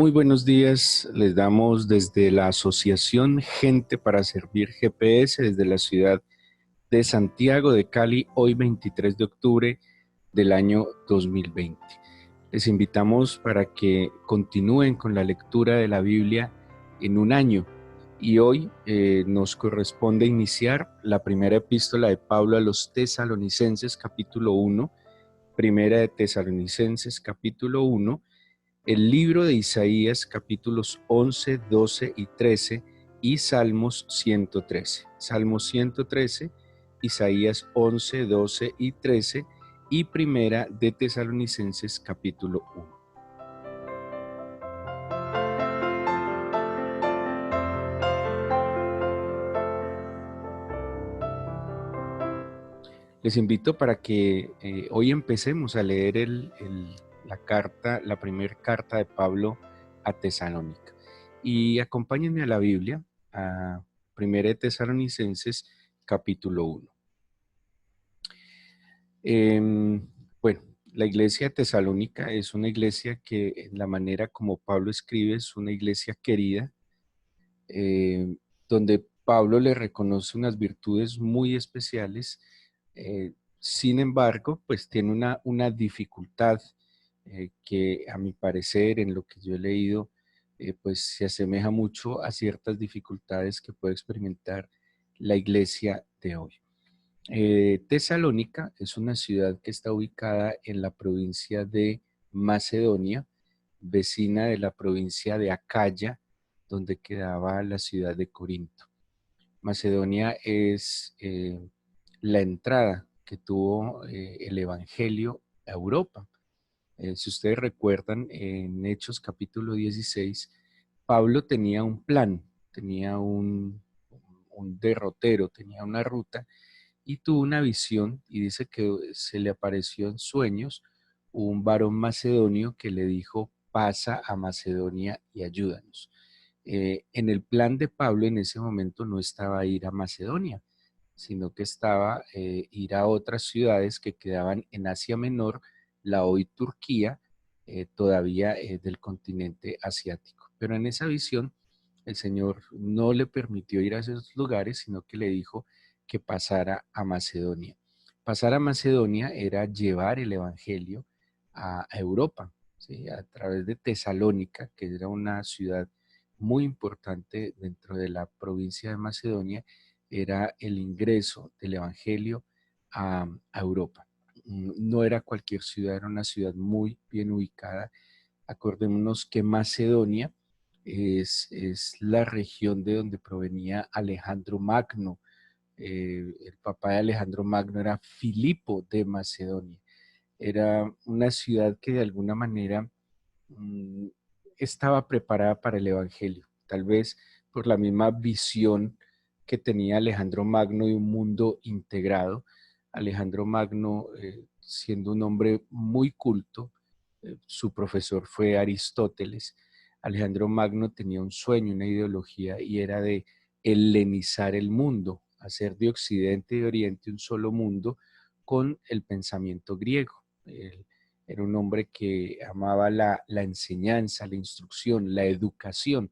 Muy buenos días, les damos desde la Asociación Gente para Servir GPS desde la ciudad de Santiago de Cali, hoy 23 de octubre del año 2020. Les invitamos para que continúen con la lectura de la Biblia en un año y hoy nos corresponde iniciar la primera epístola de Pablo a los Tesalonicenses capítulo 1, primera de Tesalonicenses capítulo 1, el libro de Isaías capítulos 11, 12 y 13 y Salmos 113. Salmos 113, Isaías 11, 12 y 13 y primera de Tesalonicenses capítulo 1. Les invito para que hoy empecemos a leer la primera carta de Pablo a Tesalónica. Y acompáñenme a la Biblia, a 1 de Tesalonicenses, capítulo 1. Bueno, la iglesia de Tesalónica es una iglesia que, en la manera como Pablo escribe, es una iglesia querida, donde Pablo le reconoce unas virtudes muy especiales. Sin embargo, pues tiene una dificultad que, a mi parecer, en lo que yo he leído, pues se asemeja mucho a ciertas dificultades que puede experimentar la iglesia de hoy. Tesalónica es una ciudad que está ubicada en la provincia de Macedonia, vecina de la provincia de Acaya, donde quedaba la ciudad de Corinto. Macedonia es la entrada que tuvo el Evangelio a Europa. Si ustedes recuerdan, en Hechos capítulo 16, Pablo tenía un plan, tenía un derrotero, tenía una ruta y tuvo una visión y dice que se le apareció en sueños un varón macedonio que le dijo: pasa a Macedonia y ayúdanos. En el plan de Pablo en ese momento no estaba ir a Macedonia, sino que estaba ir a otras ciudades que quedaban en Asia Menor, la hoy Turquía, todavía del continente asiático. Pero en esa visión el Señor no le permitió ir a esos lugares, sino que le dijo que pasara a Macedonia. Pasar a Macedonia era llevar el Evangelio a Europa, ¿sí? A través de Tesalónica, que era una ciudad muy importante dentro de la provincia de Macedonia, era el ingreso del Evangelio a Europa. No era cualquier ciudad, era una ciudad muy bien ubicada. Acordémonos que Macedonia es la región de donde provenía Alejandro Magno. El papá de Alejandro Magno era Filipo de Macedonia. Era una ciudad que de alguna manera mm, estaba preparada para el Evangelio, tal vez por la misma visión que tenía Alejandro Magno de un mundo integrado. Alejandro Magno, siendo un hombre muy culto, su profesor fue Aristóteles. Alejandro Magno tenía un sueño, una ideología, y era de helenizar el mundo, hacer de Occidente y de Oriente un solo mundo con el pensamiento griego. Era un hombre que amaba la enseñanza, la instrucción, la educación.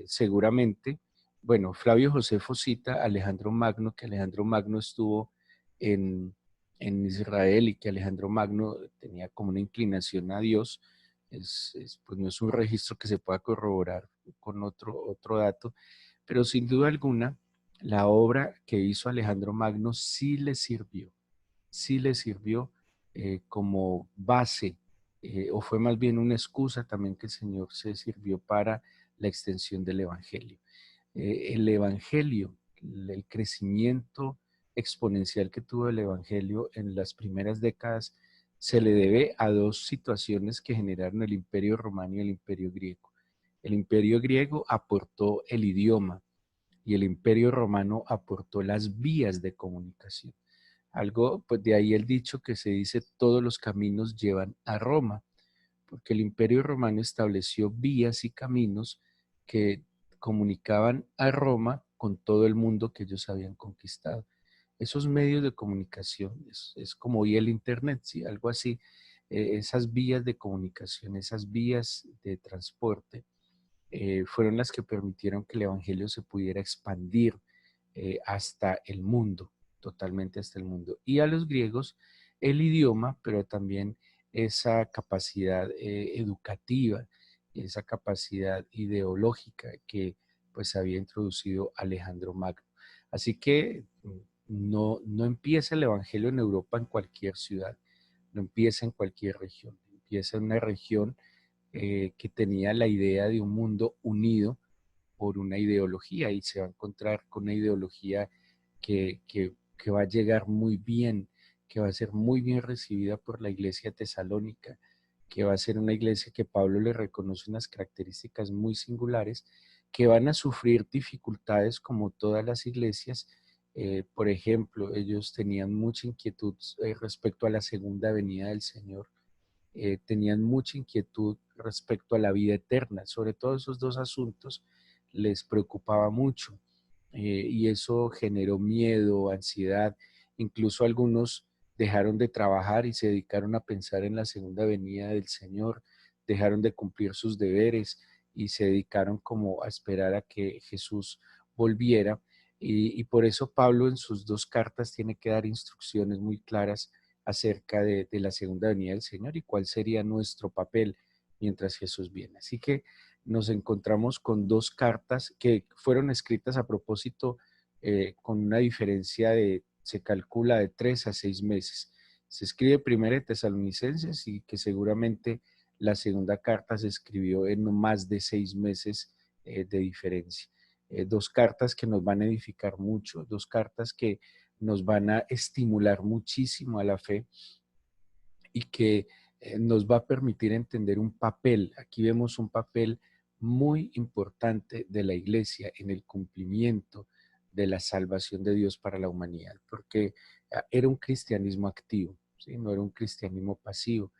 Seguramente, bueno, Flavio Josefo cita a Alejandro Magno, que Alejandro Magno estuvo en, en Israel y que Alejandro Magno tenía como una inclinación a Dios. Pues no es un registro que se pueda corroborar con otro dato, pero sin duda alguna, la obra que hizo Alejandro Magno sí le sirvió como base, o fue más bien una excusa también que el Señor se sirvió para la extensión del Evangelio. El Evangelio, el crecimiento exponencial que tuvo el Evangelio en las primeras décadas, se le debe a dos situaciones que generaron el Imperio Romano y el Imperio Griego. El Imperio Griego aportó el idioma y el Imperio Romano aportó las vías de comunicación. Algo, pues de ahí el dicho que se dice: todos los caminos llevan a Roma, porque el Imperio Romano estableció vías y caminos que comunicaban a Roma con todo el mundo que ellos habían conquistado. Esos medios de comunicación es como hoy el Internet, ¿sí? Algo así. esas vías de comunicación, esas vías de transporte, fueron las que permitieron que el Evangelio se pudiera expandir hasta el mundo, totalmente hasta el mundo. Y a los griegos el idioma, pero también esa capacidad educativa, esa capacidad ideológica que pues había introducido Alejandro Magno. Así que no empieza el Evangelio en Europa en cualquier ciudad, no empieza en cualquier región, empieza en una región que tenía la idea de un mundo unido por una ideología y se va a encontrar con una ideología que va a llegar muy bien, que va a ser muy bien recibida por la iglesia tesalónica, que va a ser una iglesia que Pablo le reconoce unas características muy singulares, que van a sufrir dificultades como todas las iglesias. Por ejemplo, ellos tenían mucha inquietud respecto a la segunda venida del Señor, tenían mucha inquietud respecto a la vida eterna. Sobre todo esos dos asuntos les preocupaba mucho y eso generó miedo, ansiedad. Incluso algunos dejaron de trabajar y se dedicaron a pensar en la segunda venida del Señor, dejaron de cumplir sus deberes y se dedicaron como a esperar a que Jesús volviera. Y por eso Pablo en sus dos cartas tiene que dar instrucciones muy claras acerca de la segunda venida del Señor y cuál sería nuestro papel mientras Jesús viene. Así que nos encontramos con dos cartas que fueron escritas a propósito con una diferencia se calcula de 3 a 6 meses. Se escribe primero de Tesalonicenses y que seguramente la segunda carta se escribió en no más de 6 meses de diferencia. Dos cartas que nos van a edificar mucho, dos cartas que nos van a estimular muchísimo a la fe y que nos va a permitir entender un papel. Aquí vemos un papel muy importante de la iglesia en el cumplimiento de la salvación de Dios para la humanidad, porque era un cristianismo activo, ¿sí? No era un cristianismo pasivo,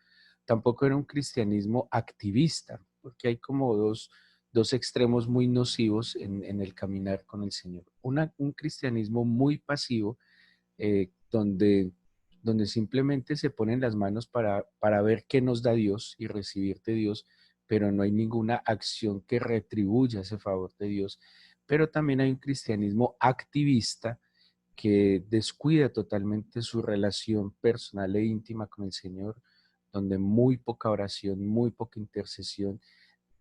tampoco era un cristianismo activista, porque hay como dos extremos muy nocivos en el caminar con el Señor. Un cristianismo muy pasivo donde simplemente se ponen las manos para ver qué nos da Dios y recibir de Dios, pero no hay ninguna acción que retribuya ese favor de Dios. Pero también hay un cristianismo activista que descuida totalmente su relación personal e íntima con el Señor, donde muy poca oración, muy poca intercesión,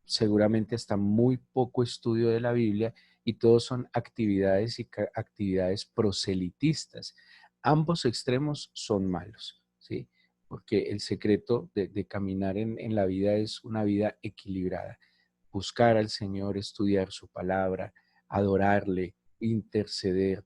seguramente hasta muy poco estudio de la Biblia y todos son actividades y actividades proselitistas. Ambos extremos son malos, ¿sí? Porque el secreto de caminar en la vida es una vida equilibrada. Buscar al Señor, estudiar su palabra, adorarle, interceder,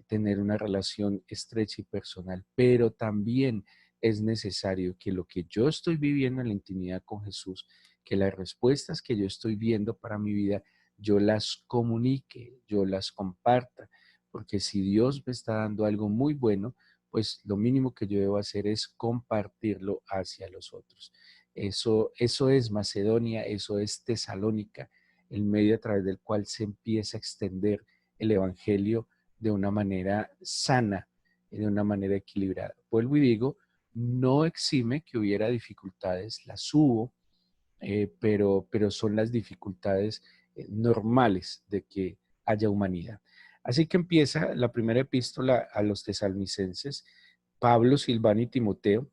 tener una relación estrecha y personal, pero también es necesario que lo que yo estoy viviendo en la intimidad con Jesús, que las respuestas que yo estoy viendo para mi vida, yo las comunique, yo las comparta, porque si Dios me está dando algo muy bueno, pues lo mínimo que yo debo hacer es compartirlo hacia los otros. Eso es Macedonia, eso es Tesalónica, el medio a través del cual se empieza a extender el Evangelio de una manera sana, de una manera equilibrada. Vuelvo y digo, no exime que hubiera dificultades, las hubo, pero son las dificultades normales de que haya humanidad. Así que empieza la primera epístola a los tesalonicenses, Pablo, Silvano y Timoteo.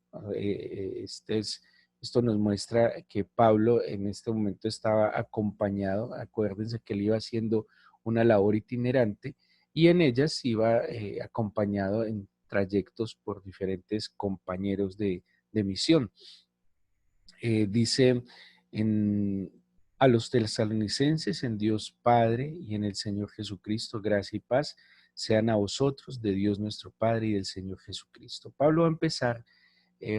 Esto nos muestra que Pablo en este momento estaba acompañado, acuérdense que él iba haciendo una labor itinerante y en ellas iba acompañado en trayectos por diferentes compañeros de misión. Dice en, a los tesalonicenses, en Dios Padre y en el Señor Jesucristo, gracia y paz sean a vosotros, de Dios nuestro Padre y del Señor Jesucristo. Pablo va a empezar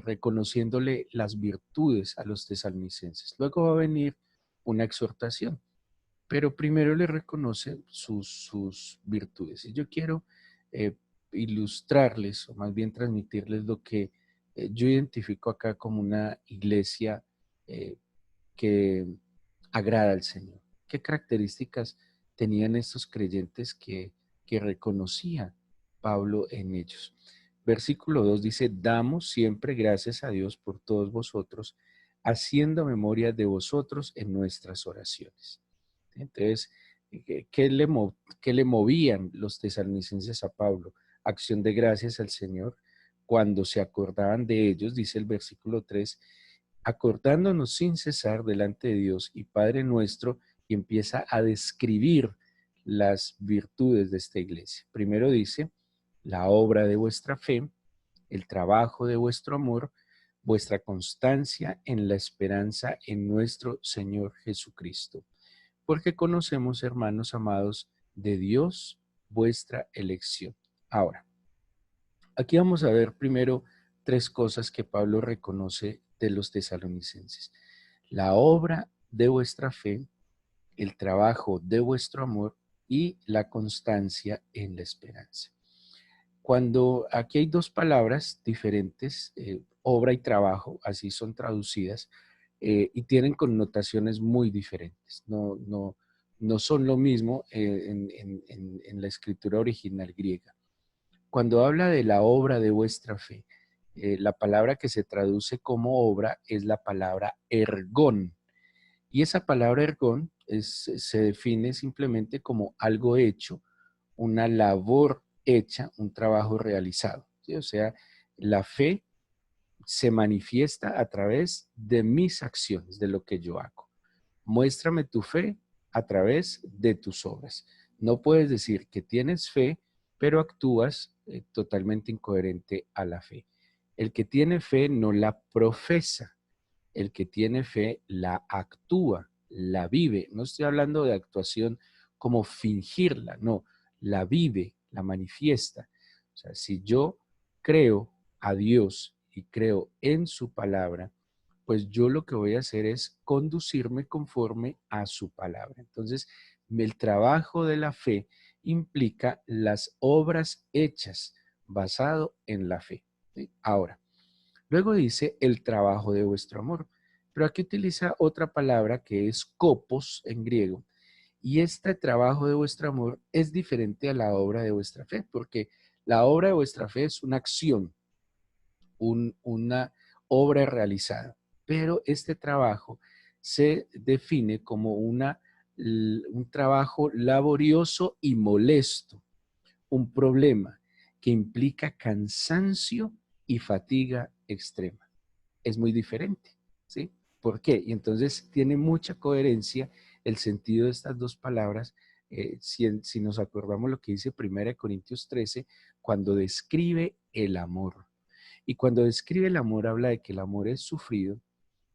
reconociéndole las virtudes a los tesalonicenses. Luego va a venir una exhortación, pero primero le reconoce sus virtudes. Y yo quiero eh, ilustrarles, o más bien transmitirles lo que yo identifico acá como una iglesia eh, que agrada al Señor. ¿Qué características tenían estos creyentes que reconocía Pablo en ellos? Versículo 2 dice, damos siempre gracias a Dios por todos vosotros, haciendo memoria de vosotros en nuestras oraciones. Entonces, ¿qué le movían los tesalonicenses a Pablo? Acción de gracias al Señor. Cuando se acordaban de ellos, dice el versículo 3, acordándonos sin cesar delante de Dios y Padre nuestro, y empieza a describir las virtudes de esta iglesia. Primero dice, la obra de vuestra fe, el trabajo de vuestro amor, vuestra constancia en la esperanza en nuestro Señor Jesucristo. Porque conocemos, hermanos amados, de Dios vuestra elección. Ahora, aquí vamos a ver primero tres cosas que Pablo reconoce de los tesalonicenses. La obra de vuestra fe, el trabajo de vuestro amor y la constancia en la esperanza. Cuando aquí hay dos palabras diferentes, obra y trabajo, así son traducidas, y tienen connotaciones muy diferentes. No son lo mismo en la escritura original griega. Cuando habla de la obra de vuestra fe, la palabra que se traduce como obra es la palabra ergón. Y esa palabra ergón se define simplemente como algo hecho, una labor hecha, un trabajo realizado. ¿Sí? O sea, la fe se manifiesta a través de mis acciones, de lo que yo hago. Muéstrame tu fe a través de tus obras. No puedes decir que tienes fe, pero actúas totalmente incoherente a la fe. El que tiene fe no la profesa, el que tiene fe la actúa, la vive. No estoy hablando de actuación como fingirla, no, la vive, la manifiesta. O sea, si yo creo a Dios y creo en su palabra, pues yo lo que voy a hacer es conducirme conforme a su palabra. Entonces, el trabajo de la fe implica las obras hechas basado en la fe. ¿Sí? Ahora, luego dice el trabajo de vuestro amor, pero aquí utiliza otra palabra que es kopos en griego, y este trabajo de vuestro amor es diferente a la obra de vuestra fe, porque la obra de vuestra fe es una acción, una obra realizada, pero este trabajo se define como un trabajo laborioso y molesto, un problema que implica cansancio y fatiga extrema. Es muy diferente, ¿sí? ¿Por qué? Y entonces tiene mucha coherencia el sentido de estas dos palabras, si nos acordamos lo que dice 1 Corintios 13, cuando describe el amor. Y cuando describe el amor, habla de que el amor es sufrido,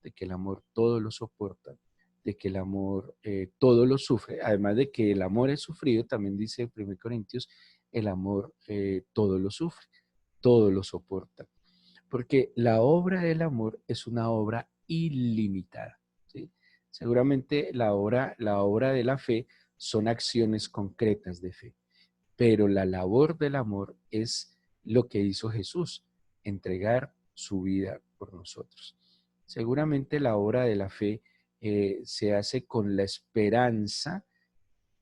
de que el amor todo lo soporta, de que el amor todo lo sufre. Además de que el amor es sufrido, también dice 1 Corintios, el amor todo lo sufre, todo lo soporta. Porque la obra del amor es una obra ilimitada, ¿sí? Seguramente la obra de la fe son acciones concretas de fe, pero la labor del amor es lo que hizo Jesús, entregar su vida por nosotros. Seguramente la obra de la fe se hace con la esperanza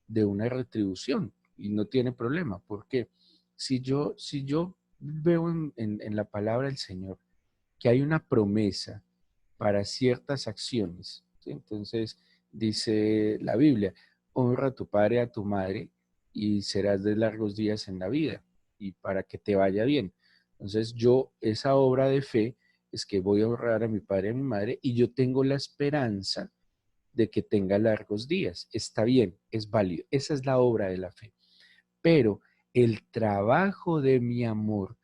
de una retribución y no tiene problema, porque si yo veo en la palabra del Señor que hay una promesa para ciertas acciones, ¿sí? Entonces dice la Biblia, honra a tu padre y a tu madre y serás de largos días en la vida y para que te vaya bien. Entonces esa obra de fe es que voy a honrar a mi padre y a mi madre y yo tengo la esperanza de que tenga largos días. Está bien, es válido. Esa es la obra de la fe. Pero el trabajo de mi amor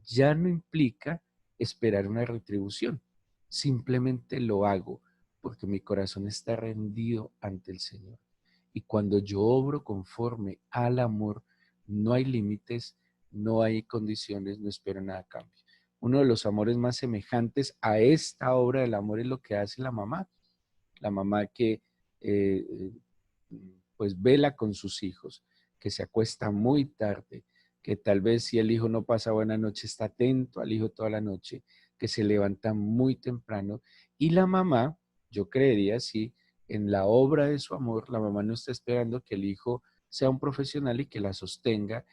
ya no implica esperar una retribución. Simplemente lo hago porque mi corazón está rendido ante el Señor. Y cuando yo obro conforme al amor, no hay límites, no hay condiciones, no espero nada a cambio. Uno de los amores más semejantes a esta obra del amor es lo que hace la mamá que eh, pues vela con sus hijos, que se acuesta muy tarde, que tal vez si el hijo no pasa buena noche, está atento al hijo toda la noche, que se levanta muy temprano. Y la mamá, yo creería, sí, en la obra de su amor, la mamá no está esperando que el hijo sea un profesional y que la sostenga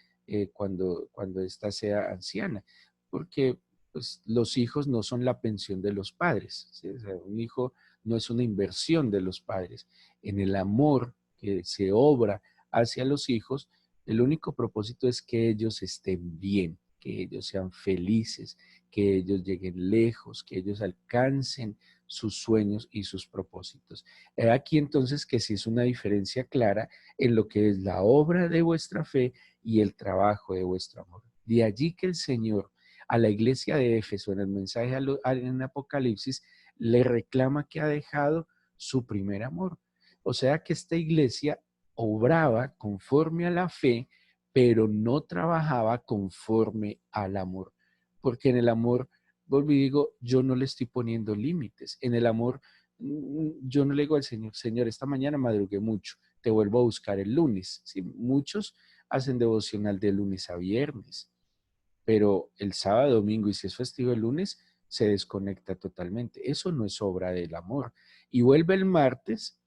cuando ésta sea anciana. porque pues, los hijos no son la pensión de los padres, ¿sí? O sea, un hijo no es una inversión de los padres. En el amor que se obra hacia los hijos, el único propósito es que ellos estén bien, que ellos sean felices, que ellos lleguen lejos, que ellos alcancen sus sueños y sus propósitos. Aquí entonces que sí es una diferencia clara en lo que es la obra de vuestra fe y el trabajo de vuestro amor. De allí que el Señor a la iglesia de Éfeso en el mensaje en Apocalipsis le reclama que ha dejado su primer amor. O sea que esta iglesia obraba conforme a la fe, pero no trabajaba conforme al amor. Porque en el amor, vuelvo y digo, yo no le estoy poniendo límites. En el amor, yo no le digo al Señor, Señor, esta mañana madrugué mucho, te vuelvo a buscar el lunes. ¿Sí? Muchos hacen devocional de lunes a viernes, pero el sábado, domingo y si es festivo el lunes, se desconecta totalmente. Eso no es obra del amor. Y vuelve el martes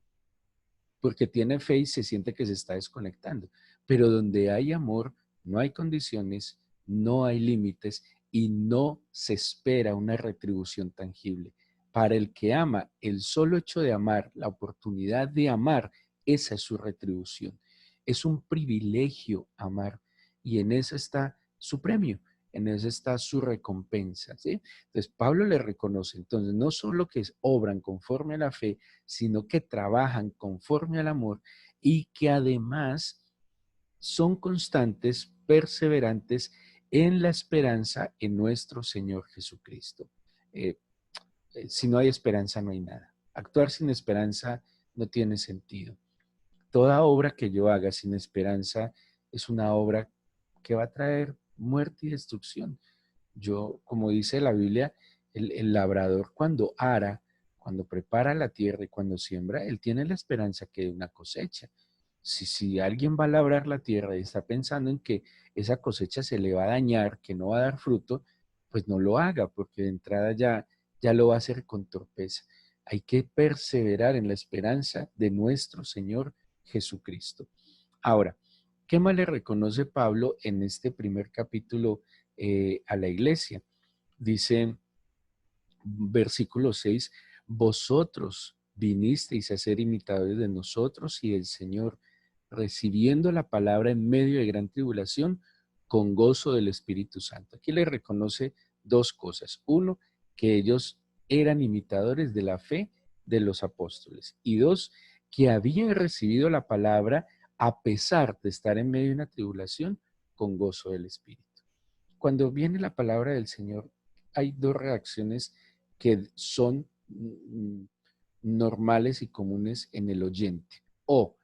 porque tiene fe y se siente que se está desconectando. Pero donde hay amor, no hay condiciones, no hay límites y no se espera una retribución tangible. Para el que ama, el solo hecho de amar, la oportunidad de amar, esa es su retribución. Es un privilegio amar y en eso está su premio, en eso está su recompensa, ¿sí? Entonces Pablo le reconoce, entonces no solo que obran conforme a la fe, sino que trabajan conforme al amor y que además son constantes, perseverantes en la esperanza en nuestro Señor Jesucristo. Eh, si no hay esperanza, no hay nada. Actuar sin esperanza no tiene sentido. Toda obra que yo haga sin esperanza es una obra que va a traer muerte y destrucción. Yo, como dice la Biblia, el labrador cuando ara, cuando prepara la tierra y cuando siembra, él tiene la esperanza que de una cosecha. Si alguien va a labrar la tierra y está pensando en que esa cosecha se le va a dañar, que no va a dar fruto, pues no lo haga, porque de entrada ya lo va a hacer con torpeza. Hay que perseverar en la esperanza de nuestro Señor Jesucristo. Ahora, ¿qué más le reconoce Pablo en este primer capítulo a la iglesia? Dice, versículo 6, vosotros vinisteis a ser imitadores de nosotros y del Señor, recibiendo la palabra en medio de gran tribulación, con gozo del Espíritu Santo. Aquí le reconoce dos cosas. Uno, que ellos eran imitadores de la fe de los apóstoles. Y dos, que habían recibido la palabra a pesar de estar en medio de una tribulación, con gozo del Espíritu. Cuando viene la palabra del Señor, hay dos reacciones que son normales y comunes en el oyente. O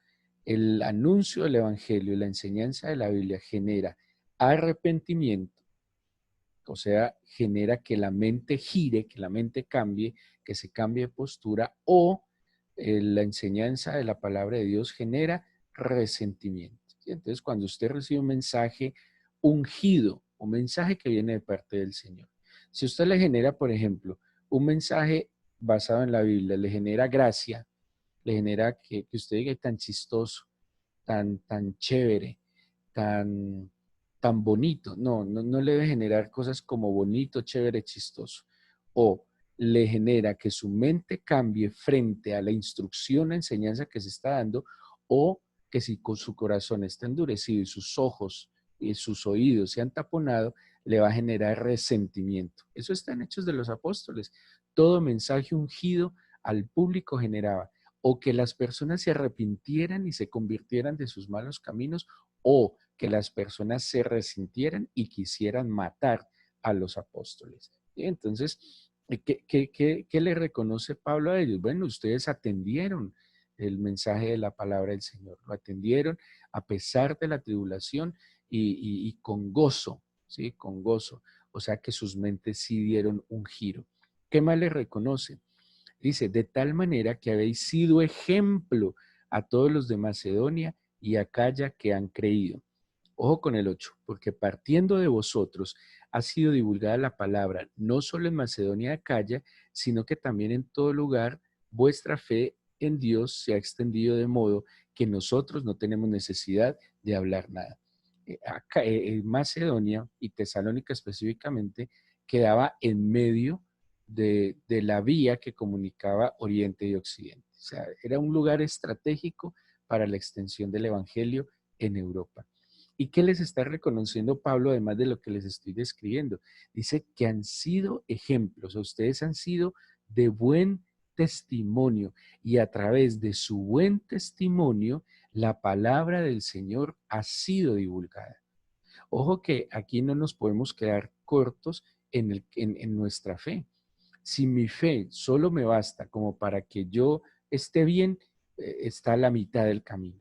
el anuncio del Evangelio y la enseñanza de la Biblia genera arrepentimiento, o sea, genera que la mente gire, que la mente cambie, que se cambie de postura, o la enseñanza de la palabra de Dios genera resentimiento. ¿Sí? Entonces, cuando usted recibe un mensaje ungido, un mensaje que viene de parte del Señor, si usted le genera, por ejemplo, un mensaje basado en la Biblia, le genera gracia, le genera que usted diga tan chistoso, tan chévere, tan, tan bonito. No le debe generar cosas como bonito, chévere, chistoso. O le genera que su mente cambie frente a la instrucción, la enseñanza que se está dando, o que si con su corazón está endurecido y sus ojos y sus oídos se han taponado, le va a generar resentimiento. Eso está en Hechos de los Apóstoles. Todo mensaje ungido al público generaba o que las personas se arrepintieran y se convirtieran de sus malos caminos, o que las personas se resintieran y quisieran matar a los apóstoles. ¿Sí? Entonces, ¿qué le reconoce Pablo a ellos? Bueno, ustedes atendieron el mensaje de la palabra del Señor, lo atendieron a pesar de la tribulación y con gozo, ¿sí? Con gozo. O sea que sus mentes sí dieron un giro. ¿Qué más le reconoce? Dice, de tal manera que habéis sido ejemplo a todos los de Macedonia y Acaya que han creído. Ojo con el 8, porque partiendo de vosotros ha sido divulgada la palabra, no solo en Macedonia y Acaya, sino que también en todo lugar vuestra fe en Dios se ha extendido de modo que nosotros no tenemos necesidad de hablar nada. Macedonia y Tesalónica específicamente quedaba en medio de la vía que comunicaba Oriente y Occidente. O sea, era un lugar estratégico para la extensión del Evangelio en Europa. ¿Y qué les está reconociendo Pablo, además de lo que les estoy describiendo? Dice que han sido ejemplos, o ustedes han sido de buen testimonio, y a través de su buen testimonio, la palabra del Señor ha sido divulgada. Ojo que aquí no nos podemos quedar cortos en nuestra fe. Si mi fe solo me basta como para que yo esté bien, está a la mitad del camino,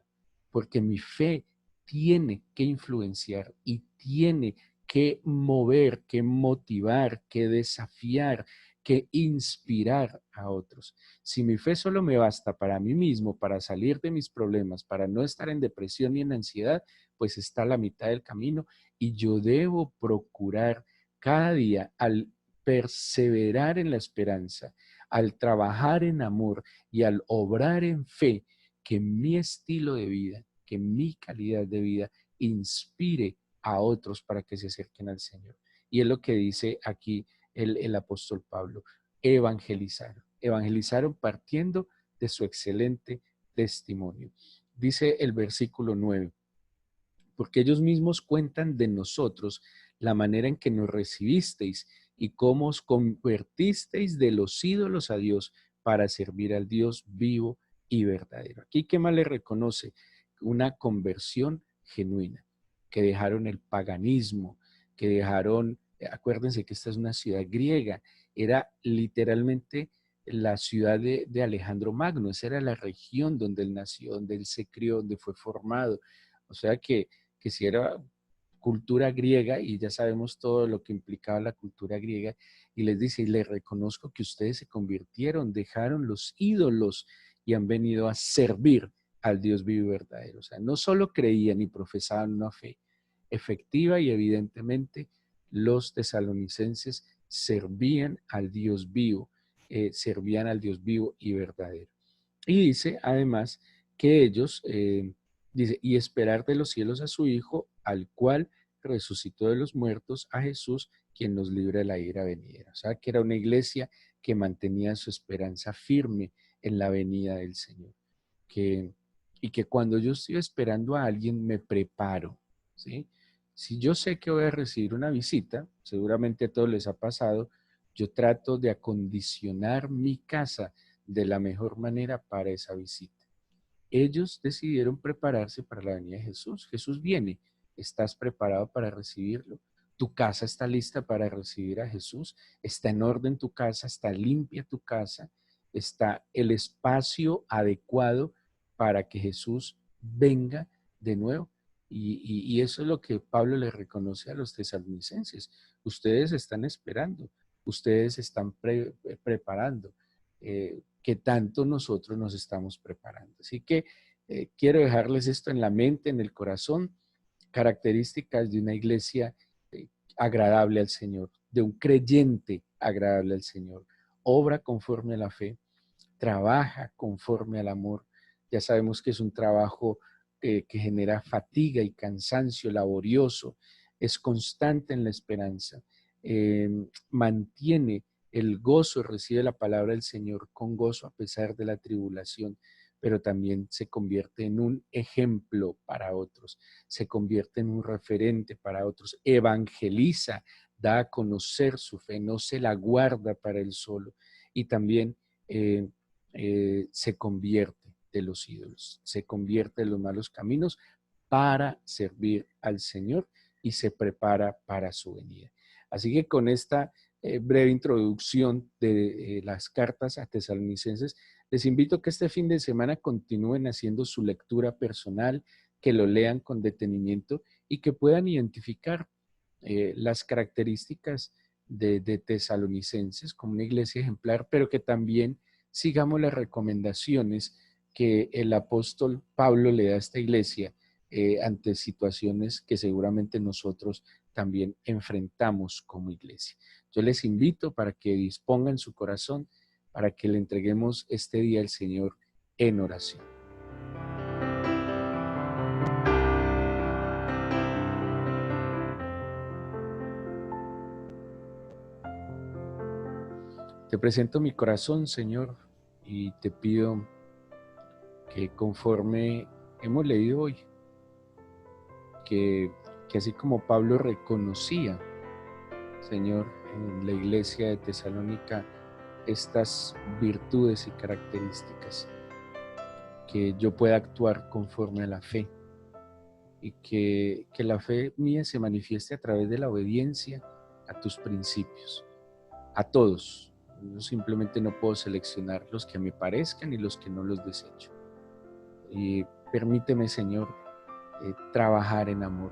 porque mi fe tiene que influenciar y tiene que mover, que motivar, que desafiar, que inspirar a otros. Si mi fe solo me basta para mí mismo, para salir de mis problemas, para no estar en depresión ni en ansiedad, pues está a la mitad del camino y yo debo procurar cada día al perseverar en la esperanza, al trabajar en amor y al obrar en fe, que mi estilo de vida, que mi calidad de vida inspire a otros para que se acerquen al Señor. Y es lo que dice aquí el apóstol Pablo, evangelizaron. Evangelizaron partiendo de su excelente testimonio. Dice el versículo 9, porque ellos mismos cuentan de nosotros la manera en que nos recibisteis y cómo os convertisteis de los ídolos a Dios para servir al Dios vivo y verdadero. Aquí, ¿qué más le reconoce? Una conversión genuina, que dejaron el paganismo, que dejaron, acuérdense que esta es una ciudad griega, era literalmente la ciudad de Alejandro Magno, esa era la región donde él nació, donde él se crió, donde fue formado. O sea que si era cultura griega, y ya sabemos todo lo que implicaba la cultura griega, y les dice, y les reconozco que ustedes se convirtieron, dejaron los ídolos y han venido a servir al Dios vivo y verdadero. O sea, no solo creían y profesaban una fe efectiva, y evidentemente los tesalonicenses servían al Dios vivo, servían al Dios vivo y verdadero. Y dice además que ellos, dice, y esperar de los cielos a su Hijo, al cual resucitó de los muertos, a Jesús, quien nos libre de la ira venidera. O sea, que era una iglesia que mantenía su esperanza firme en la venida del Señor. Que, y que cuando yo estoy esperando a alguien, me preparo, ¿sí? Si yo sé que voy a recibir una visita, seguramente a todos les ha pasado, yo trato de acondicionar mi casa de la mejor manera para esa visita. Ellos decidieron prepararse para la venida de Jesús. Jesús viene. ¿Estás preparado para recibirlo? ¿Tu casa está lista para recibir a Jesús? ¿Está en orden tu casa? ¿Está limpia tu casa? ¿Está el espacio adecuado para que Jesús venga de nuevo? Y eso es lo que Pablo le reconoce a los tesalonicenses. Ustedes están esperando, ustedes están preparando. Que tanto nosotros nos estamos preparando. Así que quiero dejarles esto en la mente, en el corazón, características de una iglesia agradable al Señor, de un creyente agradable al Señor. Obra conforme a la fe, trabaja conforme al amor. Ya sabemos que es un trabajo que genera fatiga y cansancio, laborioso, es constante en la esperanza, mantiene el gozo, recibe la palabra del Señor con gozo a pesar de la tribulación, pero también se convierte en un ejemplo para otros, se convierte en un referente para otros, evangeliza, da a conocer su fe, no se la guarda para él solo, y también se convierte de los ídolos, se convierte de los malos caminos para servir al Señor y se prepara para su venida. Así que con esta breve introducción de las cartas a tesalonicenses, les invito a que este fin de semana continúen haciendo su lectura personal, que lo lean con detenimiento y que puedan identificar las características de tesalonicenses como una iglesia ejemplar, pero que también sigamos las recomendaciones que el apóstol Pablo le da a esta iglesia ante situaciones que seguramente nosotros también enfrentamos como iglesia. Yo les invito para que dispongan su corazón, para que le entreguemos este día al Señor en oración. Te presento mi corazón, Señor, y te pido que conforme hemos leído hoy, que, que así como Pablo reconocía, Señor, en la iglesia de Tesalónica, estas virtudes y características, que yo pueda actuar conforme a la fe y que la fe mía se manifieste a través de la obediencia a tus principios, a todos. Yo simplemente no puedo seleccionar los que me parezcan y los que no los desecho. Y permíteme, Señor, trabajar en amor.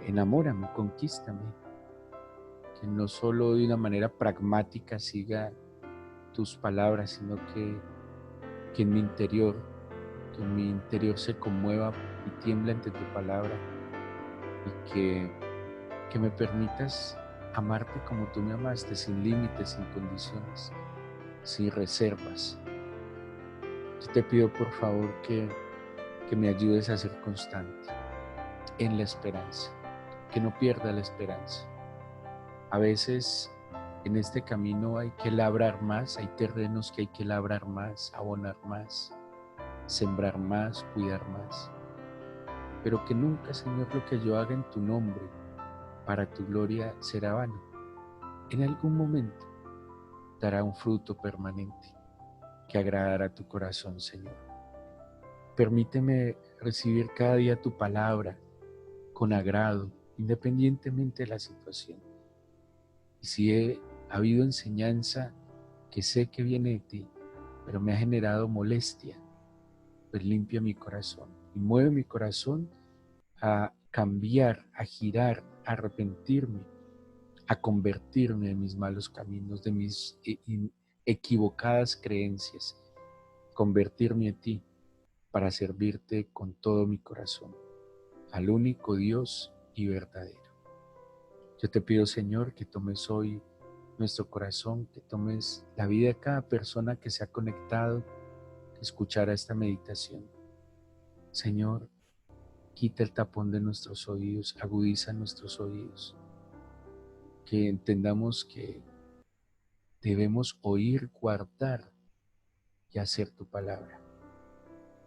Enamórame, conquístame. Que no solo de una manera pragmática siga tus palabras, sino que en mi interior, se conmueva y tiembla ante tu palabra y que me permitas amarte como tú me amaste, sin límites, sin condiciones, sin reservas. Yo te pido por favor que me ayudes a ser constante en la esperanza, que no pierda la esperanza. A veces en este camino hay que labrar más, hay terrenos que hay que labrar más, abonar más, sembrar más, cuidar más. Pero que nunca, Señor, lo que yo haga en tu nombre, para tu gloria, será vano. En algún momento dará un fruto permanente que agradará a tu corazón, Señor. Permíteme recibir cada día tu palabra con agrado, independientemente de la situación. Y si ha habido enseñanza que sé que viene de ti, pero me ha generado molestia, pues limpia mi corazón y mueve mi corazón a cambiar, a girar, a arrepentirme, a convertirme de mis malos caminos, de mis equivocadas creencias, convertirme a ti para servirte con todo mi corazón, al único Dios y verdadero. Yo te pido, Señor, que tomes hoy nuestro corazón, que tomes la vida de cada persona que se ha conectado, que escuchara esta meditación. Señor, quita el tapón de nuestros oídos, agudiza nuestros oídos, que entendamos que debemos oír, guardar y hacer tu palabra.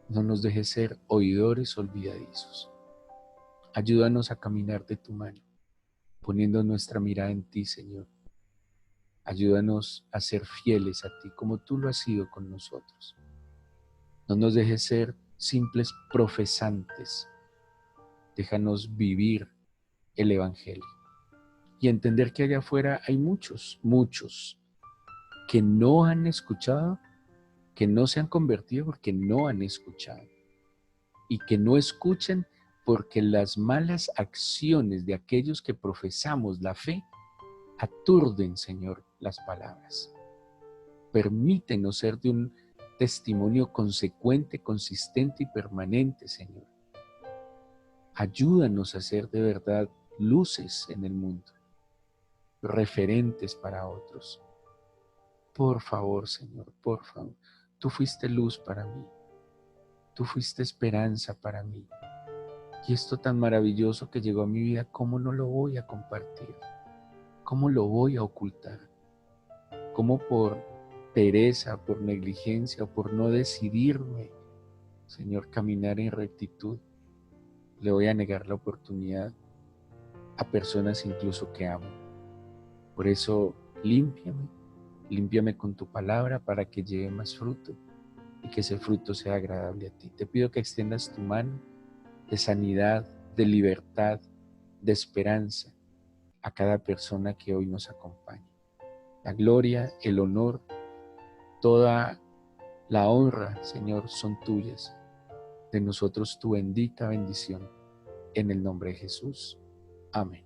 No nos dejes ser oidores olvidadizos. Ayúdanos a caminar de tu mano, poniendo nuestra mirada en ti, Señor. Ayúdanos a ser fieles a ti, como tú lo has sido con nosotros. No nos dejes ser simples profesantes. Déjanos vivir el Evangelio y entender que allá afuera hay muchos que no han escuchado, que no se han convertido porque no han escuchado y que no escuchan porque las malas acciones de aquellos que profesamos la fe aturden, Señor, las palabras. Permítenos ser de un testimonio consecuente, consistente y permanente, Señor. Ayúdanos a ser de verdad luces en el mundo, referentes para otros. Por favor, Señor, por favor. Tú fuiste luz para mí. Tú fuiste esperanza para mí. Y esto tan maravilloso que llegó a mi vida, ¿cómo no lo voy a compartir? ¿Cómo lo voy a ocultar? ¿Cómo por pereza, por negligencia o por no decidirme, Señor, caminar en rectitud, le voy a negar la oportunidad a personas incluso que amo? Por eso, límpiame con tu palabra para que lleve más fruto y que ese fruto sea agradable a ti. Te pido que extiendas tu mano de sanidad, de libertad, de esperanza a cada persona que hoy nos acompaña. La gloria, el honor, toda la honra, Señor, son tuyas. De nosotros tu bendita bendición. En el nombre de Jesús. Amén.